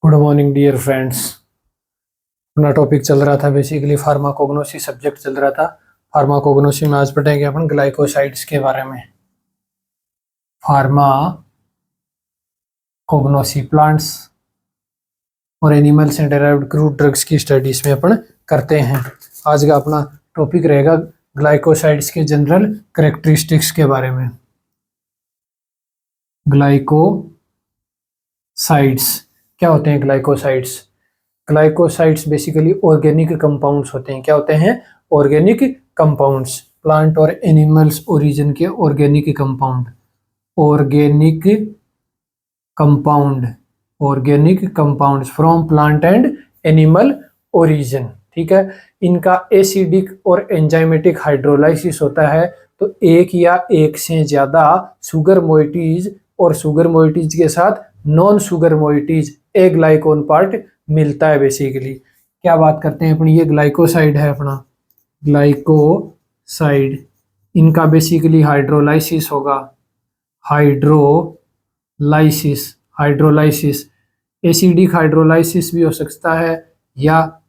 Good morning dear friends. अपना topic चल रहा था बेसिकली फार्माकोग्नोसी सब्जेक्ट चल रहा था। फार्माकोग्नोसी में आज पढ़ेंगे अपन ग्लाइकोसाइड्स के बारे में। फार्माकोग्नोसी प्लांट्स और animals and derived crude drugs की स्टडीज में अपन करते हैं। आज का अपना टॉपिक रहेगा ग्लाइकोसाइड्स के जनरल कैरेक्टरिस्टिक्स के बारे में। ग्लाइकोसाइड्स क्या होते हैं? ग्लाइकोसाइड्स बेसिकली ऑर्गेनिक कंपाउंड्स होते हैं। क्या होते हैं? ऑर्गेनिक कंपाउंड्स, प्लांट और एनिमल्स ओरिजिन के organic compounds from plant and animal origin. ठीक है। इनका एसिडिक और एंजाइमेटिक हाइड्रोलाइसिस होता है, तो एक या एक से ज्यादा सुगर मोइटीज और सुगर मोइटीज के साथ नॉन सुगर मोइटीज ए ग्लाइकोन पार्ट मिलता है। बेसिकली क्या बात करते हैं अपनी, ये ग्लाइकोसाइड है अपना ग्लाइकोसाइड। इनका बेसिकली हाइड्रोलाइसिस होगा, हाइड्रोलाइसिस एसिडिक हाइड्रोलाइसिस भी हो सकता है या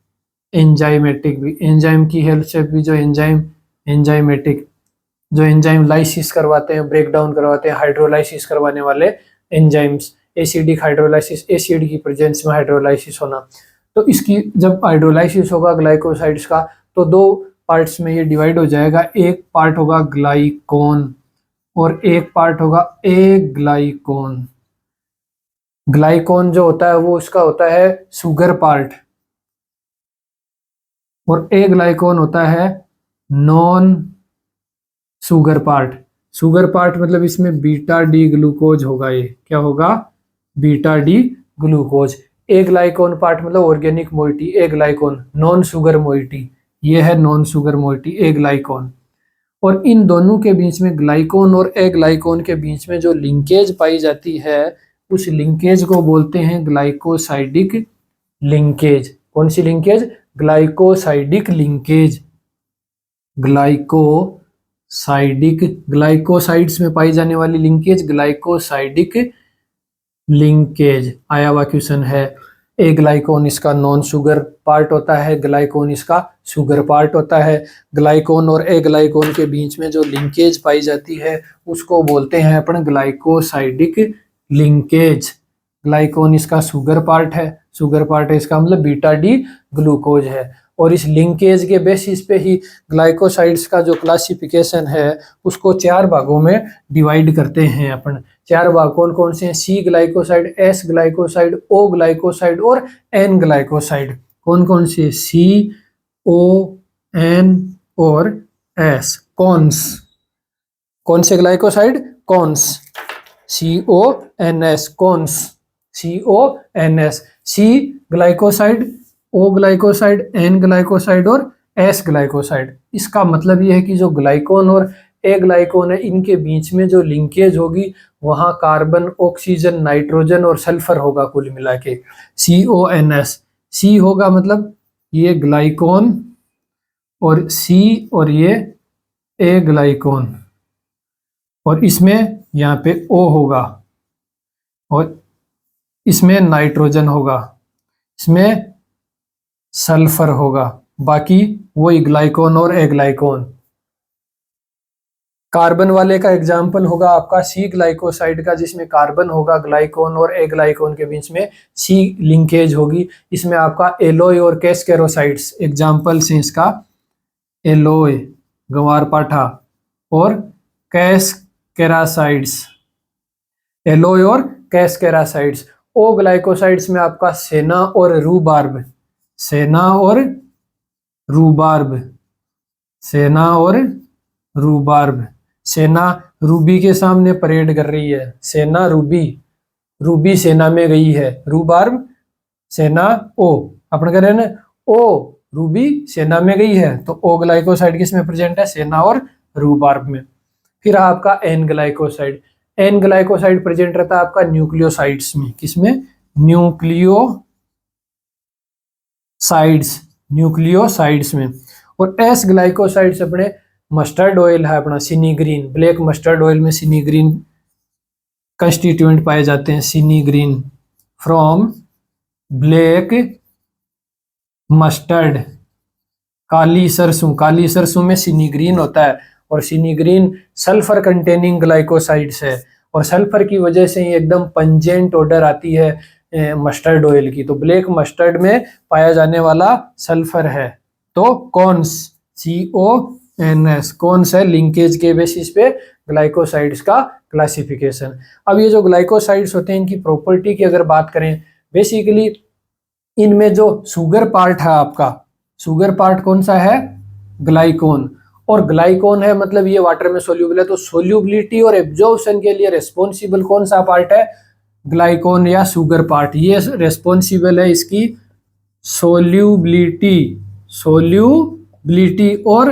एंजाइमेटिक भी। एंजाइम की हेल्प से भी जो एंजाइम लाइसिस करवाते हैं, ब्रेक डाउन करवाते हैं, हाइड्रोलाइसिस करवाने वाले एंजाइम्स। एसिडिक हाइड्रोलाइसिस, एसिड की प्रेजेंस में हाइड्रोलाइसिस होना। तो इसकी जब हाइड्रोलाइसिस होगा ग्लाइकोसाइड्स का, तो दो पार्ट्स में ये डिवाइड हो जाएगा। एक पार्ट होगा ग्लाइकोन और एक पार्ट होगा एग्लाइकोन। ग्लाइकोन जो होता है वो उसका होता है सुगर पार्ट और एग्लाइकोन होता है non sugar part. Sugar part मतलब इसमें बीटा डी ग्लूकोज होगा। ये क्या होगा? Beta D glucose. Aglycone part मतलब organic moiety, aglycone non sugar moiety, ये है नॉन सुगर मोइटी एग्लाइकोन। और इन दोनों के बीच में, ग्लाइकोन और एग्लाइकोन के बीच में जो लिंकेज पाई जाती है, उस लिंकेज को बोलते हैं ग्लाइकोसाइडिक लिंकेज। कौन सी लिंकेज? Glycosidic linkage. ग्लाइकोसाइड्स में पाई जाने वाली लिंकेज ग्लाइकोसाइडिक लिंकेज। आया हुआ क्वेश्चन है। एग्लाइकोन इसका नॉन सुगर पार्ट होता है, ग्लाइकोन इसका सुगर पार्ट होता है। ग्लाइकोन और एग्लाइकोन के बीच में जो लिंकेज पाई जाती है उसको बोलते हैं अपन ग्लाइकोसाइडिक लिंकेज। ग्लाइकोन इसका सुगर पार्ट है, इसका मतलब बीटा डी ग्लूकोज है। और इस लिंकेज के बेसिस पे ही ग्लाइकोसाइड्स का जो क्लासिफिकेशन है उसको 4 भागों में डिवाइड करते हैं अपन। 4 भाग कौन कौन से हैं? सी ग्लाइकोसाइड, एस ग्लाइकोसाइड, ओ ग्लाइकोसाइड और एन ग्लाइकोसाइड। कौन कौन से? सी, ओ, एन और एस। कौन से ग्लाइकोसाइड? कौन्स। CONS, कौन्स। CONS। सी ग्लाइकोसाइड, ओ ग्लाइकोसाइड, एन ग्लाइकोसाइड और एस ग्लाइकोसाइड। इसका मतलब यह है कि जो ग्लाइकोन और ए ग्लाइकोन है, इनके बीच में जो लिंकेज होगी वहां कार्बन, ऑक्सीजन, नाइट्रोजन और सल्फर होगा कुल मिला के। CONS। सी होगा मतलब ये ग्लाइकोन और सी और ये ए ग्लाइकोन, और इसमें यहाँ पे O होगा और इसमें नाइट्रोजन होगा, इसमें सल्फर होगा, बाकी वही ग्लाइकोन और एग्लाइकोन। कार्बन वाले का एग्जाम्पल होगा आपका सी ग्लाइकोसाइड का, जिसमें कार्बन होगा ग्लाइकोन और एग्लाइकोन के बीच में सी लिंकेज होगी। इसमें आपका एलोय और कैस्केरोसाइड्स एग्जाम्पल्स हैं इसका। एलोय गंवार पाठा और कैस्केरासाइड्स, एलोय और कैस्केरासाइड्स। ओ ग्लाइकोसाइड्स में आपका सेना और रूबार्ब, सेना और रूबार्ब। सेना रूबी के सामने परेड कर रही है, सेना रूबी सेना में गई है। रूबार्ब सेना ओ, अपन कह रहे हैं ना ओ रूबी सेना में गई है, तो ओ ग्लाइकोसाइड किसमें प्रेजेंट है? सेना और रूबार्ब में। फिर आपका N glycoside, N glycoside present रहता है आपका न्यूक्लियोसाइड्स में। किसमें? न्यूक्लियोसाइड्स में। और एस ग्लाइकोसाइड्स अपने मस्टर्ड ऑयल है अपना, सिनी ग्रीन, ब्लैक मस्टर्ड ऑयल में सिनी ग्रीन कंस्टिट्यूएंट पाए जाते हैं। सिनी ग्रीन फ्रॉम ब्लैक मस्टर्ड, काली सरसों में सिनीग्रीन होता है और सिनीग्रीन सल्फर कंटेनिंग ग्लाइकोसाइड्स है और सल्फर की वजह से ही एकदम पंजेंट ऑर्डर आती है मस्टर्ड ऑयल की। तो ब्लैक मस्टर्ड में पाया जाने वाला सल्फर है। तो कौन्स, CONS, कौन्स है लिंकेज के बेसिस पे ग्लाइकोसाइड्स का क्लासिफिकेशन। अब ये जो ग्लाइकोसाइड्स होते हैं इनकी प्रॉपर्टी की अगर बात करें, बेसिकली इनमें जो शुगर पार्ट है आपका, शुगर पार्ट कौन सा है, ग्लाइकोन, और ग्लाइकोन है मतलब ये वाटर में सोल्यूबल है, तो सोल्यूबिलिटी और एब्जॉर्प्शन के लिए रेस्पॉन्सिबल कौन सा पार्ट है, ग्लाइकोन या शुगर पार्ट। ये रेस्पॉन्सिबल है इसकी सोल्यूबिलिटी और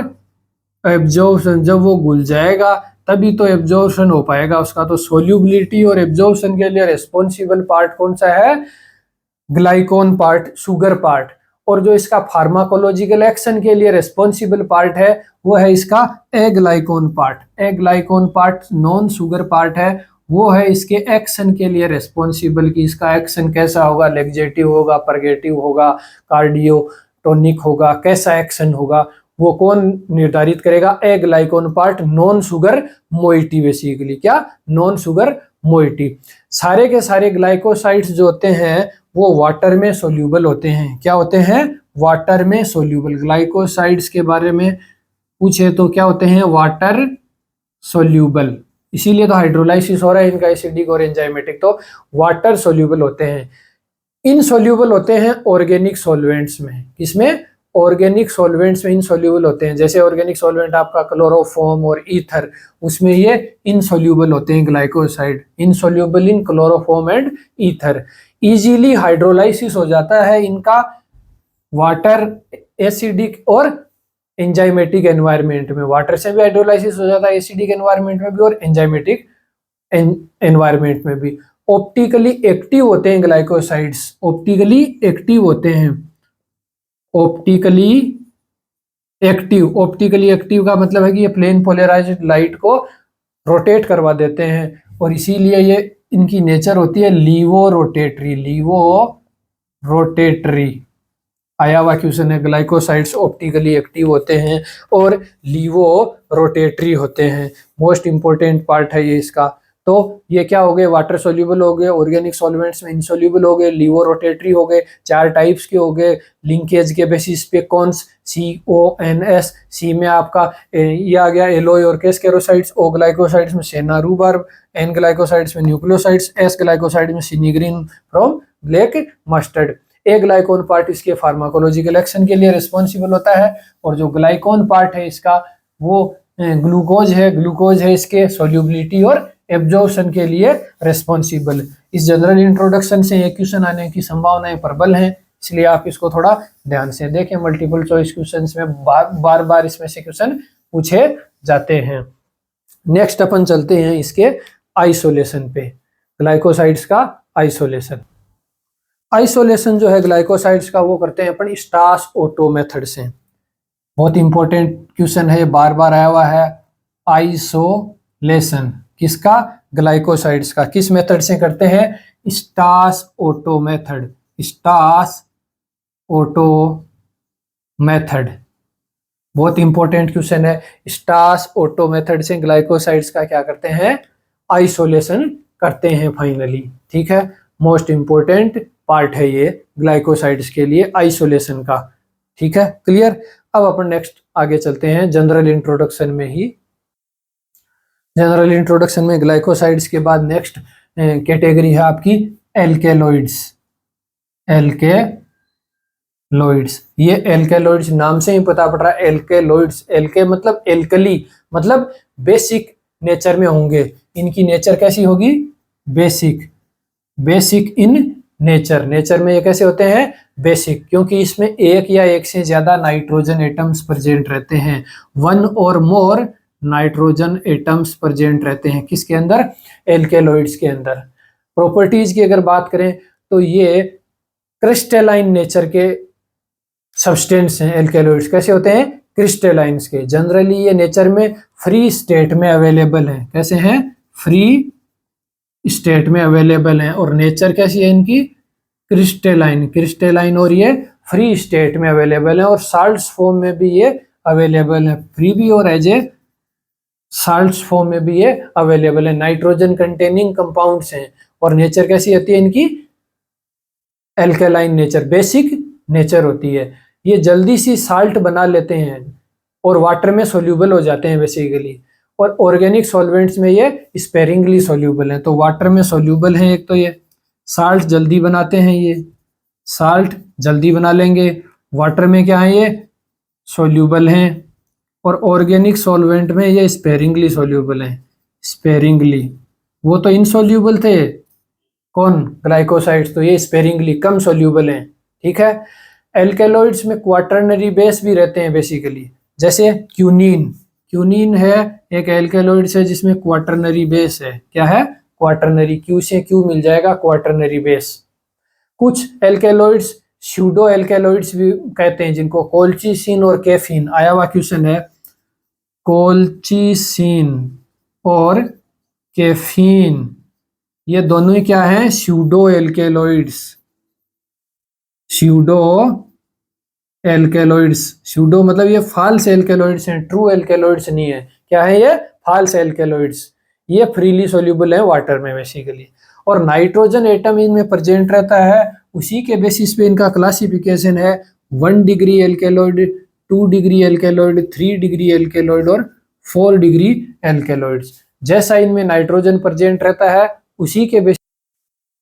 एब्जॉर्प्शन। जब वो घुल जाएगा तभी तो एब्जॉर्प्शन हो पाएगा उसका। तो सोल्यूबिलिटी और एब्जॉर्प्शन के लिए रेस्पॉन्सिबल पार्ट कौन सा है, ग्लाइकोन पार्ट, शुगर पार्ट। और जो इसका फार्माकोलॉजिकल एक्शन के लिए रेस्पॉन्सिबल पार्ट है वो है इसका aglycone part. Aglycone part non sugar part है, वो है इसके एक्शन के लिए रेस्पॉन्सिबल कि इसका एक्शन कैसा होगा, लेक्जेटिव होगा, परगेटिव होगा, कार्डियोटोनिक होगा, कैसा एक्शन होगा वो कौन निर्धारित करेगा, aglycone part, non sugar moiety. Basically क्या, नॉन शुगर मोइटी। सारे के सारे ग्लाइकोसाइड्स जो होते हैं वो वाटर में सोल्यूबल होते हैं। क्या होते हैं, वाटर में सोल्यूबल। ग्लाइकोसाइड्स के बारे में पूछे तो क्या होते हैं, वाटर सोल्यूबल। इसीलिए तो हाइड्रोलाइसिस हो रहा है इनका, एसिडिक और एंजाइमेटिक। तो वाटर सोल्यूबल होते हैं। इनसोल्यूबल होते हैं ऑर्गेनिक सॉल्वेंट्स में। किसमें, ऑर्गेनिक सॉल्वेंट्स में इनसोल्यूबल होते हैं। जैसे ऑर्गेनिक सॉल्वेंट आपका क्लोरोफॉर्म और ईथर, उसमें ये इनसोल्यूबल होते हैं glycoside, insoluble in chloroform and ether. Easily hydrolysis हो जाता है इनका वाटर, एसिडिक और एंजाइमेटिक एनवायरनमेंट में। वाटर से भी हाइड्रोलाइसिस हो जाता है, एसिडिक एनवायरनमेंट में भी और एंजाइमेटिक एनवायरनमेंट में भी। ऑप्टिकली एक्टिव होते हैं ग्लाइकोसाइड्स, ऑप्टिकली एक्टिव होते हैं। ऑप्टिकली एक्टिव का मतलब है कि ये प्लेन पोलराइज्ड लाइट को रोटेट करवा देते हैं और इसीलिए ये इनकी नेचर होती है लीवो रोटेटरी। आया हुआ क्वेश्चन है, ग्लाइकोसाइड्स ऑप्टिकली एक्टिव होते हैं और लीवो रोटेटरी होते हैं। मोस्ट इंपोर्टेंट पार्ट है ये इसका। तो ये क्या हो गए, वाटर सोल्यूबल हो गए, ऑर्गेनिक सॉल्वेंट्स में इनसोल्यूबल हो गए, लीवो रोटेटरी हो गए, 4 टाइप्स के हो गए। लिंकेज के बेसिस पे कौन्स, CONS, सी में आपका ये आ गया एलोय और केस्केरोसाइड्स, O ग्लाइकोसाइड्स में सेना रूबार्ब, N ग्लाइकोसाइड्स में न्यूक्लियोसाइड्स, S ग्लाइकोसाइड में sinigrin from black mustard. Aglycone part इसके फार्माकोलॉजिकल एक्शन के लिए रिस्पॉन्सिबल होता है और जो ग्लाइकोन पार्ट है इसका वो ग्लूकोज है इसके सोल्यूबिलिटी और एब्जॉर्प्शन के लिए रिस्पॉन्सिबल। इस जनरल इंट्रोडक्शन से ये क्वेश्चन आने की संभावनाएं प्रबल हैं, इसलिए आप इसको थोड़ा ध्यान से देखें। मल्टीपल चॉइस क्वेश्चंस में बार बार इसमें से क्वेश्चन पूछे जाते हैं। नेक्स्ट अपन चलते हैं इसके आइसोलेशन पे, ग्लाइकोसाइड्स का आइसोलेशन जो है ग्लाइकोसाइड्स का वो करते हैं अपन स्टास ओटो मेथड से। बहुत इंपॉर्टेंट क्वेश्चन है, बार बार आया हुआ है। आइसोलेशन किसका, ग्लाइकोसाइड्स का। किस मेथड से करते हैं, स्टास ओटो मेथड। बहुत इंपॉर्टेंट क्वेश्चन है। स्टास ओटो मेथड से ग्लाइकोसाइड्स का क्या करते हैं, आइसोलेशन करते हैं फाइनली। ठीक है, मोस्ट इंपॉर्टेंट पार्ट है ये ग्लाइकोसाइड्स के लिए आइसोलेशन का। ठीक है, क्लियर। अब अपन नेक्स्ट आगे चलते हैं जनरल इंट्रोडक्शन में ही। जनरल इंट्रोडक्शन में ग्लाइकोसाइड्स के बाद नेक्स्ट कैटेगरी है आपकी एल्केलॉइड्स। ये एल्केलॉइड्स नाम से ही पता पड़ रहा है, एल्केलॉइड्स। एल्के मतलब एल्कली, मतलब बेसिक नेचर में होंगे। इनकी नेचर कैसी होगी, बेसिक इन नेचर में ये कैसे होते हैं, बेसिक, क्योंकि इसमें एक या एक से ज्यादा नाइट्रोजन एटम्स प्रेजेंट रहते हैं। 1 और मोर नाइट्रोजन एटम्स प्रेजेंट रहते हैं किसके अंदर, एल्केलॉइड्स के अंदर। प्रॉपर्टीज की अगर बात करें तो ये क्रिस्टलाइन नेचर के सब्सटेंस हैं। एल्केलॉइड्स कैसे होते हैं, क्रिस्टलाइंस के। जनरली ये नेचर में फ्री स्टेट में अवेलेबल हैं। कैसे हैं, फ्री स्टेट में अवेलेबल हैं। और नेचर कैसी है इनकी, क्रिस्टेलाइन, क्रिस्टेलाइन, और ये फ्री स्टेट में अवेलेबल है और साल्ट्स फॉर्म में भी ये अवेलेबल है, फ्री भी और एज ए साल्ट्स फॉर्म में भी ये अवेलेबल है। नाइट्रोजन कंटेनिंग कंपाउंड्स हैं और नेचर कैसी होती है इनकी? एल्केलाइन नेचर, बेसिक नेचर होती है। ये जल्दी सी साल्ट बना लेते हैं और वाटर में सोल्यूबल हो जाते हैं बेसिकली, और ऑर्गेनिक सॉल्वेंट्स में ये स्पेरिंगली सोल्यूबल हैं। तो वाटर में सोल्यूबल हैं, एक तो ये साल्ट जल्दी बनाते हैं, ये साल्ट जल्दी बना लेंगे। वाटर में क्या है? ये सोल्यूबल हैं, और ऑर्गेनिक सॉल्वेंट में ये स्पेरिंगली सोल्यूबल हैं, स्पेरिंगली। वो तो इनसोल्यूबल थे, कौन? ग्लाइकोसाइड्स, तो ये स्पेरिंगली कम सोल्यूबल हैं, ठीक है। एल्केलॉइड्स में क्वाटरनरी बेस भी रहते हैं बेसिकली, जैसे क्यूनीन, क्यूनीन है एक एल्केलॉइड है जिसमें क्वाटरनरी बेस है। क्या है? क्वाटरनरी, क्यू से क्यू मिल जाएगा, क्वाटरनरी बेस। कुछ एल्केलॉइड्स स्यूडो एल्केलॉइड्स भी कहते हैं, जिनको कोल्चिसिन और कैफीन, आया हुआ क्वेश्चन है, कोल्चिसिन और कैफीन, ये दोनों ही क्या हैं? Pseudo alkaloids, pseudo alkaloids. Pseudo मतलब ये फाल्स एल्केलॉइड्स हैं, ट्रू एल्केलॉइड्स नहीं है। क्या है ये? False alkaloids. ये फ्रीली सोल्यूबल है वाटर में बेसिकली, और नाइट्रोजन एटम इनमें प्रेजेंट रहता है, उसी के बेसिस पे इनका क्लासिफिकेशन है 1 degree alkaloid, 2 degree alkaloid, 3 degree alkaloid और 4 डिग्री एल्केलॉइड्स। जैसा इनमें नाइट्रोजन प्रेजेंट रहता है उसी के बेसिस,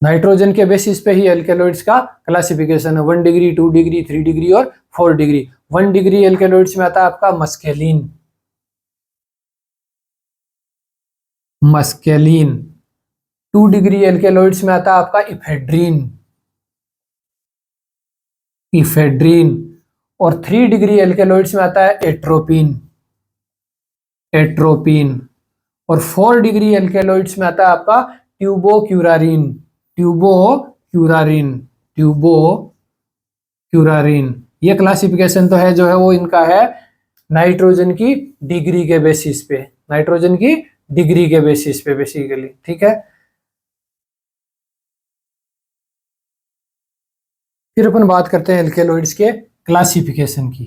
नाइट्रोजन के बेसिस पे ही एल्केलॉइड्स का क्लासिफिकेशन है, 1 डिग्री, 2 डिग्री, 3 डिग्री और 4 डिग्री। 1 डिग्री एल्केलॉइड्स में आता है आपका मस्केलिन, मस्केलिन। 2 डिग्री एल्केलॉइड्स में आता है आपका इफेड्रीन, इफेड्रीन। और 3 डिग्री एल्केलॉइड्स में आता है एट्रोपिन, एट्रोपिन। और 4 डिग्री एल्केलॉइड्स में आता है आपका ट्यूबोक्यूरारिन, ट्यूबोक्यूरारिन, ट्यूबोक्यूरारिन। ये क्लासिफिकेशन तो है जो है वो इनका है नाइट्रोजन की डिग्री के बेसिस पे, नाइट्रोजन की डिग्री के बेसिस पे बेसिकली, ठीक है। फिर अपन बात करते हैं एल्केलॉइड्स के क्लासिफिकेशन की,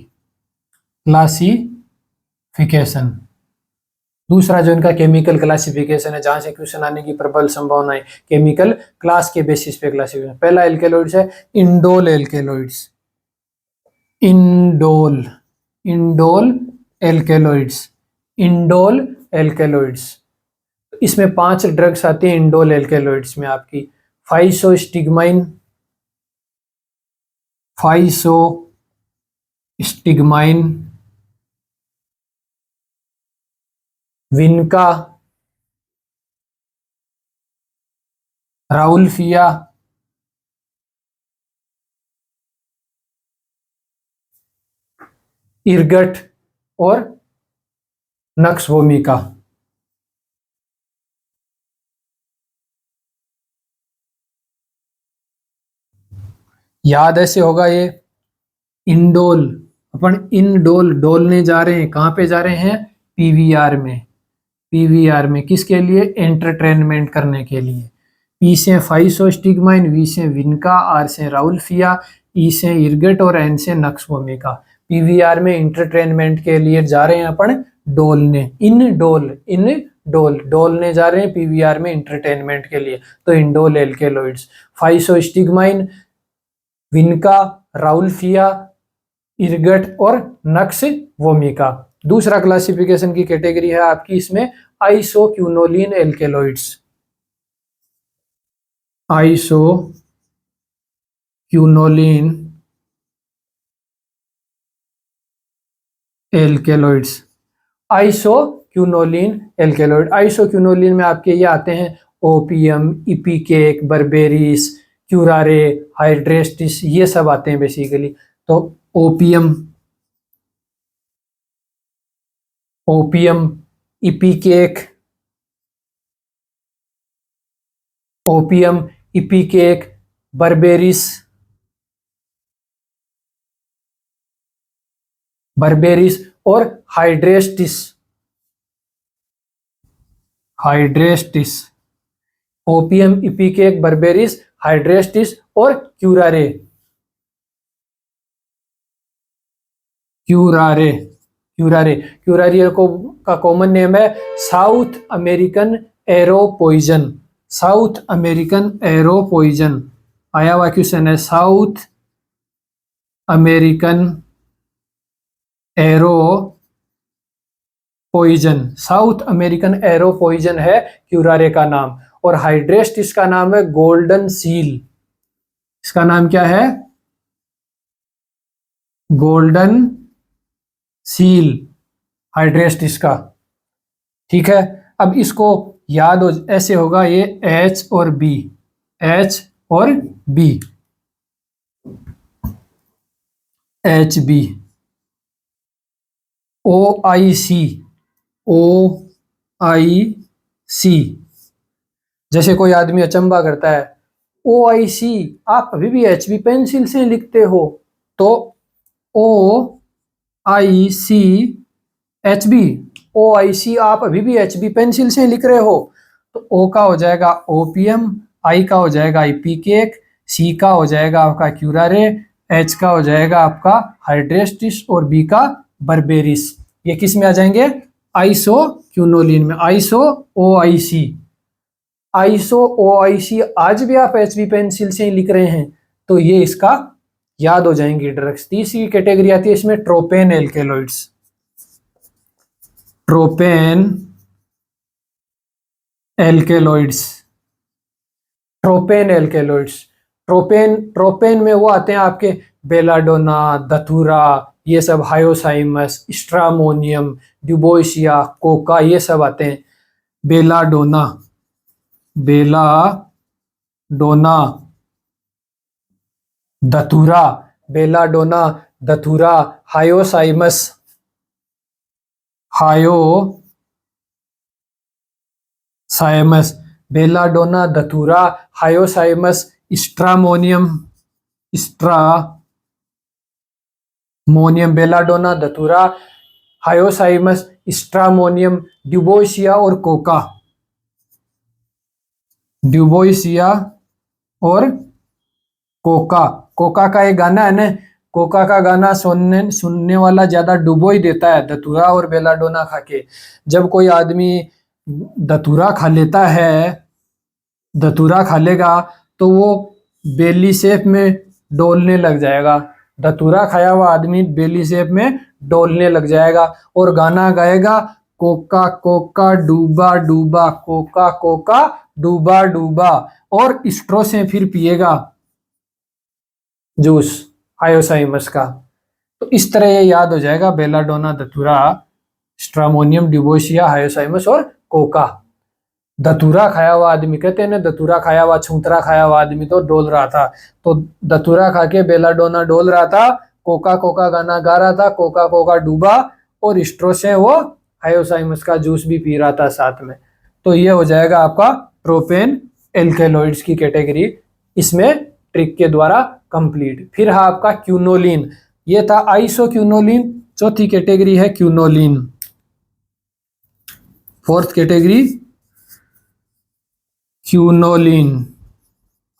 क्लासिफिकेशन। दूसरा जो इनका केमिकल क्लासिफिकेशन है, जहां से क्वेश्चन आने की प्रबल संभावना है, केमिकल क्लास के बेसिस पे क्लासिफिकेशन। पहला एल्केलॉइड्स है indole alkaloids, indole, indole alkaloids, indole alkaloids. इसमें 5 ड्रग्स आती हैं इंडोल एल्केलॉइड्स में आपकी, फाइसोस्टिग्माइन, फाइसोस्टिग्माइन, विनका, राउल्फिया, इर्गट और नक्सवोमिका। याद ऐसे होगा ये इंडोल, अपन इंडोल डोलने जा रहे हैं, कहां पे जा रहे हैं? पीवीआर में, पीवीआर में किसके लिए? एंटरटेनमेंट करने के लिए। पी से फाइसोस्टिग्माइन, वी से विनका, आर से राउल्फिया, ई से इर्गट और एन से नक्सवोमिका। पीवीआर में एंटरटेनमेंट के लिए जा रहे हैं अपन डोलने, इन डोल, इन डोल, डोलने जा रहे हैं पीवीआर में एंटरटेनमेंट के लिए। तो indole alkaloids, physostigmine, vinca, rauwolfia, ergot और नक्सवोमिका। दूसरा क्लासिफिकेशन की कैटेगरी है आपकी इसमें isoquinoline alkaloids, isoquinoline alkaloids, isoquinoline alkaloid. Isoquinoline में आपके ये आते हैं opium, ipecac, berberis, curare, hydrastis, ये सब आते हैं बेसिकली। तो opium, opium, ipecac, opium, ipecac, berberis, berberis और hydrastis, hydrastis. Opium, ipecac, berberis, hydrastis और क्यूरारे। क्यूरारे क्यूरारे क्यूरारे को का कॉमन नेम है South American arrow poison. South American arrow poison आया हुआ क्वेश्चन है। South American arrow poison, South American arrow poison है curare का नाम। और हाइड्रेस्ट इसका नाम है गोल्डन सील। इसका नाम क्या है? गोल्डन सील हाइड्रेस्ट इसका। ठीक है, अब इसको याद हो ऐसे होगा, ये H और B, H और B, HB, OIC, OIC। जैसे कोई आदमी अचंबा करता है, OIC आप अभी भी HB पेंसिल से लिखते हो, तो OIC HB, OIC आप अभी भी HB पेंसिल से लिख रहे हो, तो O का हो जाएगा ओपियम, I का हो जाएगा इपिकेक, C का हो जाएगा आपका क्यूरारे, H का हो जाएगा आपका हाइड्रेस्टिस और B का बर्बेरिस। ये किस में आ जाएंगे? आइसोक्यूनोलिन में। आइसो OIC, आइसो OIC आज भी आप HB पेंसिल से ही लिख रहे हैं, तो ये इसका याद हो जाएंगी ड्रग्स। तीसरी कैटेगरी आती है इसमें tropane alkaloids. Tropane alkaloids, tropane alkaloids. Tropane में वो आते हैं आपके बेलाडोना, दथुरा, ये सब, हायोसाइमस, स्ट्रामोनियम, ड्यूबोइसिया, कोका, ये सब आते हैं। Belladonna, datura, belladonna, datura, hyoscyamus, belladonna, datura, hyoscyamus, stramonium, belladonna, datura, hyoscyamus, stramonium, duboisia और कोका। ड्यूबोइसिया और कोका। कोका का एक गाना है ना, कोका का गाना सुनने वाला ज्यादा डुबो ही देता है, दथुरा और बेलाडोना खा के। जब कोई आदमी दथुरा खा लेता है, दथुरा खा लेगा तो वो बेली शेप में डोलने लग जाएगा। दथुरा खाया हुआ आदमी बेली शेप में डोलने लग जाएगा और गाना गाएगा, कोका कोका डूबा डूबा, कोका कोका डूबा डूबा, और स्ट्रो से फिर पिएगा जूस हायोसाइमस का। तो इस तरह ये याद हो जाएगा, बेलाडोना, दथुरा, स्ट्रामोनियम, ड्यूबोइसिया, हायोसाइमस और कोका। दथुरा खाया हुआ आदमी, कहते हैं ना, दथुरा खाया हुआ, छूतरा खाया हुआ आदमी तो डोल रहा था, तो दथुरा खा के बेलाडोना डोल रहा था, कोका कोका गाना गा रहा था, कोका कोका डूबा, और स्ट्रो से वो हायोसाइमस का जूस भी पी रहा था साथ में। तो ये हो जाएगा आपका ट्रोपेन एल्केलॉइड्स की कैटेगरी, इसमें ट्रिक के द्वारा कंप्लीट। फिर है आपका क्यूनोलिन, ये था आइसोक्यूनोलिन। चौथी कैटेगरी है quinoline. Fourth category quinoline.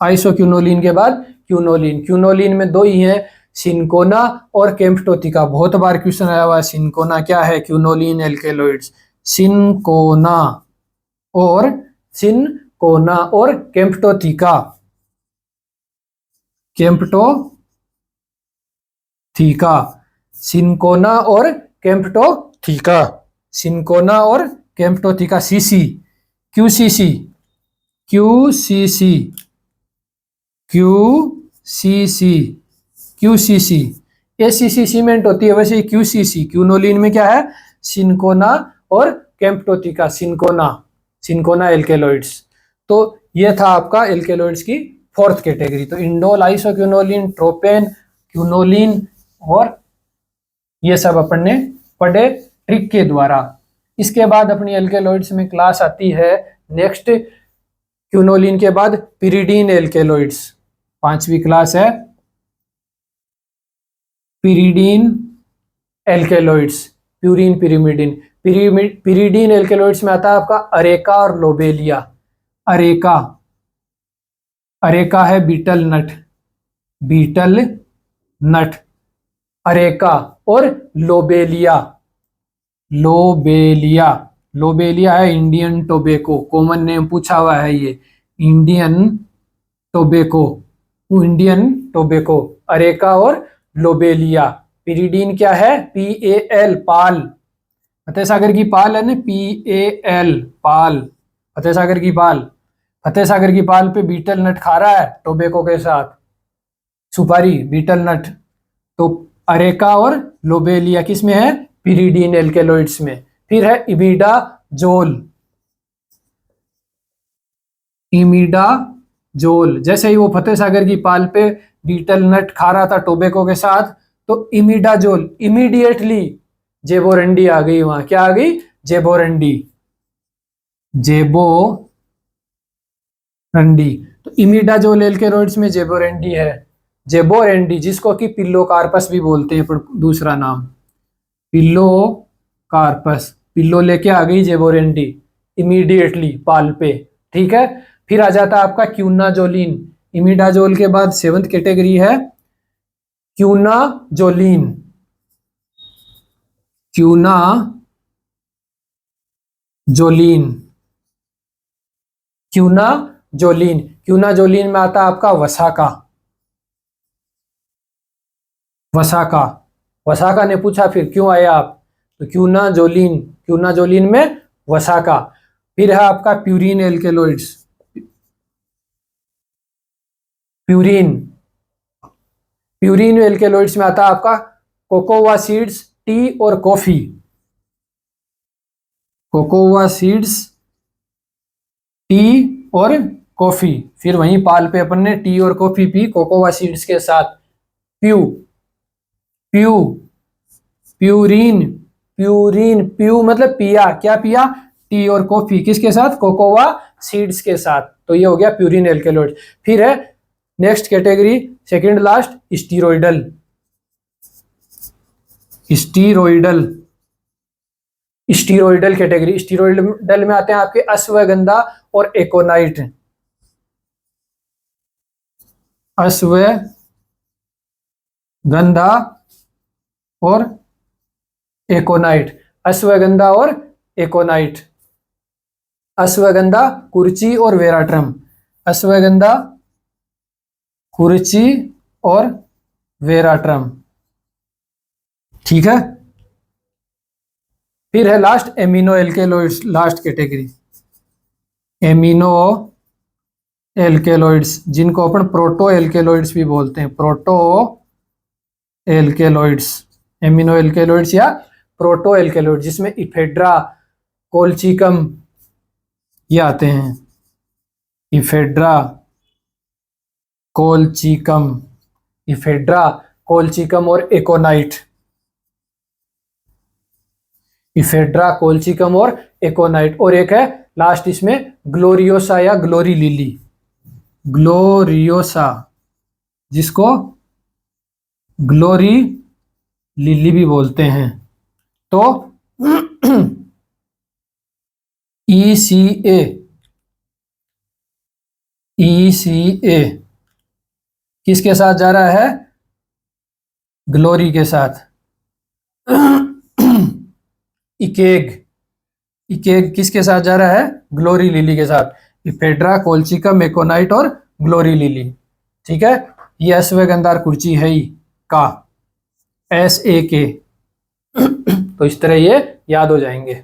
Isoquinoline के बाद क्यूनोलिन। क्यूनोलिन में दो ही हैं, सिनकोना और केम्प्टोथिका। बहुत बार क्वेश्चन आया हुआ है, सिनकोना क्या है? Quinoline alkaloids. सिनकोना और केम्प्टोथिका। सिनकोना और केम्प्टोथिका। सिनकोना और केम्प्टोथिका। सीसी, क्यूसीसी, एसीसी सीमेंट होती है, वैसे क्यूसीसी क्यूनोलिन में क्या है? सिनकोना और केम्प्टोथिका। Cinchona alkaloids. तो ये था आपका एल्केलॉइड्स की फोर्थ कैटेगरी। तो इंडोल, आइसोक्यूनोलिन, ट्रोपेन, क्यूनोलिन, और ये सब अपन ने पढ़े ट्रिक के द्वारा। इसके बाद अपनी एल्केलॉइड्स में क्लास आती है नेक्स्ट, क्यूनोलिन के बाद पिरिडीन एल्केलॉइड्स। पांचवी क्लास है pyridine alkaloids, purine, pyrimidine. Pyridine alkaloids में आता है आपका अरेका और लोबेलिया। अरेका है betel nut, betel nut, areca और लोबेलिया। लोबेलिया, लोबेलिया है इंडियन टोबैको, कॉमन नेम पूछा हुआ है ये, Indian tobacco, Indian tobacco, areca और लोबेलिया। पिरिडीन क्या है? PAL, पाल। फतेह सागर की पाल है ना, PAL, पाल, फतेह सागर की पाल। फतेह सागर की पाल पे बीटल नट खा रहा है टोबैको के साथ, सुपारी, बीटल नट। तो अरेका और लोबेलिया किस में है? पिरिडीन एल्केलॉइड्स में। फिर है इमिडाजोल, इमिडाजोल। जैसे ही वो फतेह सागर की पाल पे बीटल नट खा रहा था टोबैको के साथ, तो इमिडाजोल, इमीडिएटली जेबोरंडी आ गई वहां। क्या आ गई? जेबोरंडी, जेबोरंडी। तो इमिडाजोल एल्केलॉइड्स में जेबोरंडी है, जेबोरंडी, जिसको कि पिल्लो कार्पस भी बोलते हैं, पर दूसरा नाम पिल्लो कार्पस। पिल्लो लेके आ गई जेबोरंडी इमीडिएटली पाल पे। ठीक है, फिर आ जाता है आपका क्यूनाजोलिन। इमिडाजोल के बाद 7th कैटेगरी है क्यूनाजोलिन। क्यूनाजोलिन, क्यूनाजोलिन, क्यूनाजोलिन में आता है आपका वसाका। वसाका, वसाका ने पूछा फिर क्यों आए आप, तो क्यूनाजोलिन, क्यूनाजोलिन में वसाका। फिर है आपका purine alkaloids, purine, purine alkaloids में आता है आपका कोकोवा सीड्स, टी और कॉफी। कोकोवा सीड्स, टी और कॉफी। फिर वहीं पाल पे अपन ने टी और कॉफी पी कोकोवा सीड्स के साथ। प्यू, प्यू, प्यूरिन, प्यूरिन, प्यू मतलब पिया, क्या पिया? टी और कॉफी, किसके साथ? कोकोवा सीड्स के साथ। तो ये हो गया प्यूरिन एल्केलॉइड। फिर है next category, second last, steroidal. Steroidal, steroidal category. Steroidal में आते हैं आपके अश्वगंधा और एकोनाइट। अश्वगंधा और एकोनाइट, अश्वगंधा और एकोनाइट। अश्वगंधा, कुर्ची और वेराट्रम। अश्वगंधा, कुर्ची और वेराट्रम। ठीक है, फिर है last amino alkaloids, last category amino alkaloids, जिनको अपन प्रोटो एल्केलॉइड्स भी बोलते हैं। प्रोटो एल्केलॉइड्स, एमिनो एल्केलॉइड्स या प्रोटो एल्केलॉइड्स, जिसमें इफेड्रा, कोलचिकम ये आते हैं। इफेड्रा, कोलचिकम, इफेड्रा, कोलचिकम और एकोनाइट। इफेड्रा, कोलचिकम और एकोनाइट। और एक है लास्ट इसमें ग्लोरियोसा या ग्लोरी लिली, ग्लोरियोसा, जिसको ग्लोरी लिली भी बोलते हैं। तो ECA, ECA किसके साथ जा रहा है? ग्लोरी के साथ। इकेग, इकेग किसके साथ जा रहा है? ग्लोरी लिली के साथ। इफेड्रा, कोलचिकम, एकोनाइट और ग्लोरी लिली। ठीक है, ये अश्वगंधा कुर्ची है ही का, SAK। तो इस तरह ये याद हो जाएंगे।